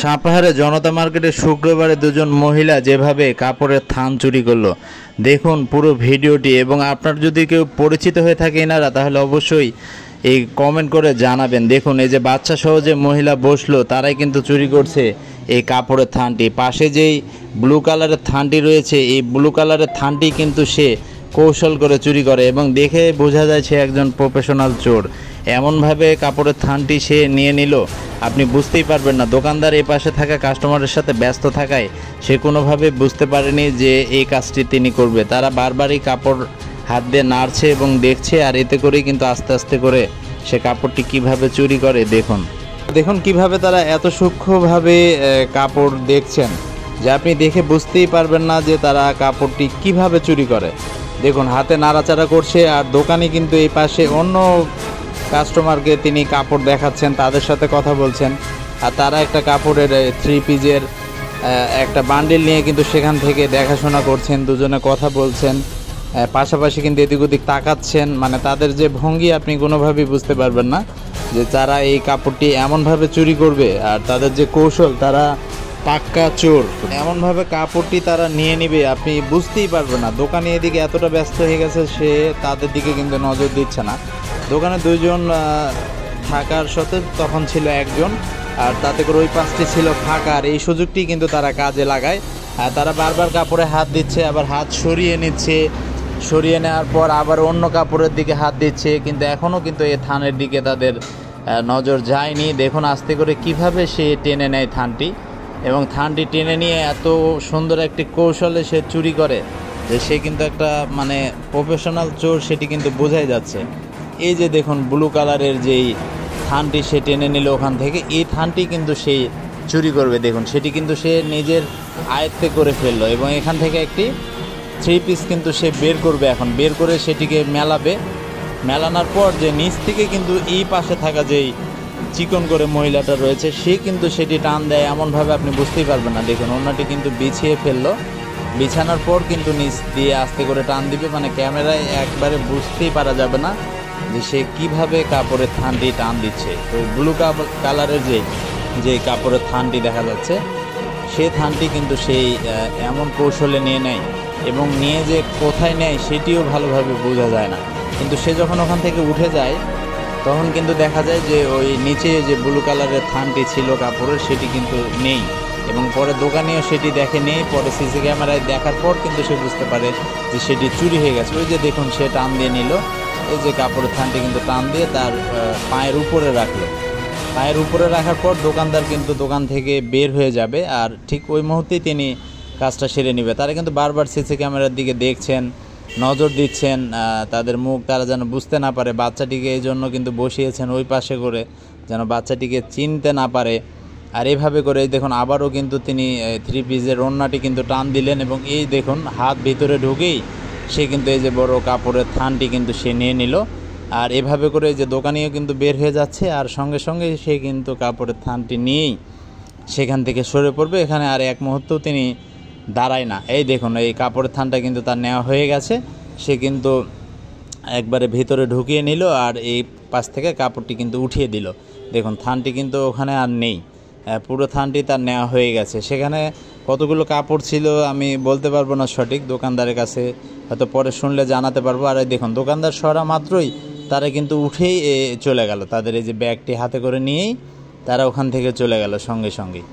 সাপাহারে জনতা মার্কেটে শুক্রবারে দুজন মহিলা যেভাবে কাপড়ের থান চুরি করলো, দেখুন পুরো ভিডিওটি। এবং আপনার যদি কেউ পরিচিত হয়ে থাকে এনারা, তাহলে অবশ্যই এই কমেন্ট করে জানাবেন। দেখুন এই যে বাচ্চা সহ যে মহিলা বসলো, তারাই কিন্তু চুরি করছে এই কাপড়ের থানটি। পাশে যেই ব্লু কালারের থানটি রয়েছে, এই ব্লু কালারের থানটি কিন্তু সে কৌশল করে চুরি করে এবং দেখে বোঝা যায় সে একজন প্রফেশনাল চোর। এমনভাবে কাপড়ের থানটি সে নিয়ে নিল, আপনি বুঝতেই পারবেন না। দোকানদার এই পাশে থাকা কাস্টমারের সাথে ব্যস্ত থাকায় সে কোনোভাবে বুঝতে পারেনি যে এই কাজটি তিনি করবে। তারা বারবারই কাপড় হাত দিয়ে নাড়ছে এবং দেখছে, আর এতে করেই কিন্তু আস্তে আস্তে করে সে কাপড়টি কিভাবে চুরি করে। দেখুন কিভাবে তারা এত সূক্ষ্মভাবে কাপড় দেখছেন যে আপনি দেখে বুঝতেই পারবেন না যে তারা কাপড়টি কিভাবে চুরি করে। দেখুন হাতে নাড়াচাড়া করছে, আর দোকানি কিন্তু এই পাশে অন্য কাস্টমারকে তিনি কাপড় দেখাচ্ছেন, তাদের সাথে কথা বলছেন। আর তারা একটা কাপড়ের 3 পিসের একটা বান্ডিল নিয়ে কিন্তু সেখান থেকে দেখাশোনা করছেন, দুজনে কথা বলছেন, পাশাপাশি কিন্তু এদিক ওদিক তাকাচ্ছেন। মানে তাদের যে ভঙ্গি আপনি কোনোভাবেই বুঝতে পারবেন না যে তারা এই কাপড়টি এমনভাবে চুরি করবে। আর তাদের যে কৌশল, তারা পাক্কা চোর। এমনভাবে কাপড়টি তারা নিয়ে নিবে আপনি বুঝতেই পারবেন না। দোকানে এদিকে এতটা ব্যস্ত হয়ে গেছে, সে তাদের দিকে কিন্তু নজর দিচ্ছে না। দোকানে দুইজন থাকার সত্ত্বেও তখন ছিল একজন, আর তাতে করে ওই পাশটি ছিল ফাঁকা। আর এই সুযোগটি কিন্তু তারা কাজে লাগায়। আর তারা বারবার কাপড়ে হাত দিচ্ছে, আবার হাত সরিয়ে নিচ্ছে, সরিয়ে নেওয়ার পর আবার অন্য কাপড়ের দিকে হাত দিচ্ছে, কিন্তু এখনও কিন্তু এই থানের দিকে তাদের নজর যায়নি। দেখুন আস্তে করে কিভাবে সে টেনে নেয় থানটি, এবং থানটি টেনে নিয়ে এত সুন্দর একটি কৌশলে সে চুরি করে যে সে কিন্তু একটা মানে প্রফেশনাল চোর, সেটি কিন্তু বোঝাই যাচ্ছে। এই যে দেখুন ব্লু কালারের যেই থানটি সে টেনে নিল ওখান থেকে, এই থানটি কিন্তু সেই চুরি করবে। দেখুন সেটি কিন্তু সে নিজের আয়ত্তে করে ফেললো, এবং এখান থেকে একটি 3 পিস কিন্তু সে বের করবে। এখন বের করে সেটিকে মেলাবে। মেলানোর পর যে নিচ থেকে কিন্তু এই পাশে থাকা যেই চিকন করে মহিলাটা রয়েছে, সে কিন্তু সেটি টান দেয় এমনভাবে আপনি বুঝতেই পারবেন না। দেখুন ওনাটি কিন্তু বিছিয়ে ফেললো, বিছানোর পর কিন্তু নিচ দিয়ে আস্তে করে টান দিবে। মানে ক্যামেরায় একবারে বুঝতেই পারা যাবে না যে সে কীভাবে কাপড়ের থানটি টান দিচ্ছে। তো ব্লু কালারের যে কাপড়ের থানটি দেখা যাচ্ছে, সে থানটি কিন্তু সেই এমন কৌশলে নিয়ে নেয়, এবং নিয়ে যে কোথায় নেয় সেটিও ভালোভাবে বোঝা যায় না। কিন্তু সে যখন ওখান থেকে উঠে যায়, তখন কিন্তু দেখা যায় যে ওই নিচে যে ব্লু কালারের থানটি ছিল কাপড়ের, সেটি কিন্তু নেই। এবং পরে দোকানেও সেটি দেখে নেই। পরে সিসি ক্যামেরায় দেখার পর কিন্তু সে বুঝতে পারে যে সেটি চুরি হয়ে গেছে। ওই যে দেখুন সে টান দিয়ে নিল, এই যে কাপড়ের থানটি কিন্তু টান দিয়ে তার পায়ের উপরে রাখলো। পায়ের উপরে রাখার পর দোকানদার কিন্তু দোকান থেকে বের হয়ে যাবে, আর ঠিক ওই মুহূর্তেই তিনি কাজটা সেরে নেবে। তারা কিন্তু বারবার সিসি ক্যামেরার দিকে দেখছেন, নজর দিচ্ছেন, তাদের মুখ তারা যেন বুঝতে না পারে। বাচ্চাটিকে এই জন্য কিন্তু বসিয়েছেন ওই পাশে করে, যেন বাচ্চাটিকে চিনতে না পারে। আর এইভাবে করে দেখুন আবারও কিন্তু তিনি 3 পিসের ওড়নাটি কিন্তু টান দিলেন, এবং এই দেখুন হাত ভিতরে ঢুকেই সে কিন্তু এই যে বড় কাপড়ের থানটি কিন্তু সে নিয়ে নিল। আর এভাবে করে যে দোকানিও কিন্তু বের হয়ে যাচ্ছে, আর সঙ্গে সঙ্গে সে কিন্তু কাপড়ের থানটি নিয়েই সেখান থেকে সরে পড়বে। এখানে আর এক মুহূর্তও তিনি দাঁড়ায় না। এই দেখুন এই কাপড়ের থানটা কিন্তু তার নেওয়া হয়ে গেছে, সে কিন্তু একবারে ভিতরে ঢুকিয়ে নিল, আর এই পাশ থেকে কাপড়টি কিন্তু উঠিয়ে দিল। দেখুন থানটি কিন্তু ওখানে আর নেই, পুরো থানটি তার নেওয়া হয়ে গেছে। সেখানে কতগুলো কাপড় ছিল আমি বলতে পারবো না সঠিক, দোকানদারের কাছে হয়তো পরে শুনলে জানাতে পারবো। আর দেখুন দোকানদার সরা মাত্রই তারা কিন্তু উঠেই চলে গেল, তাদের এই যে ব্যাগটি হাতে করে নিয়েই তারা ওখান থেকে চলে গেল সঙ্গে সঙ্গেই।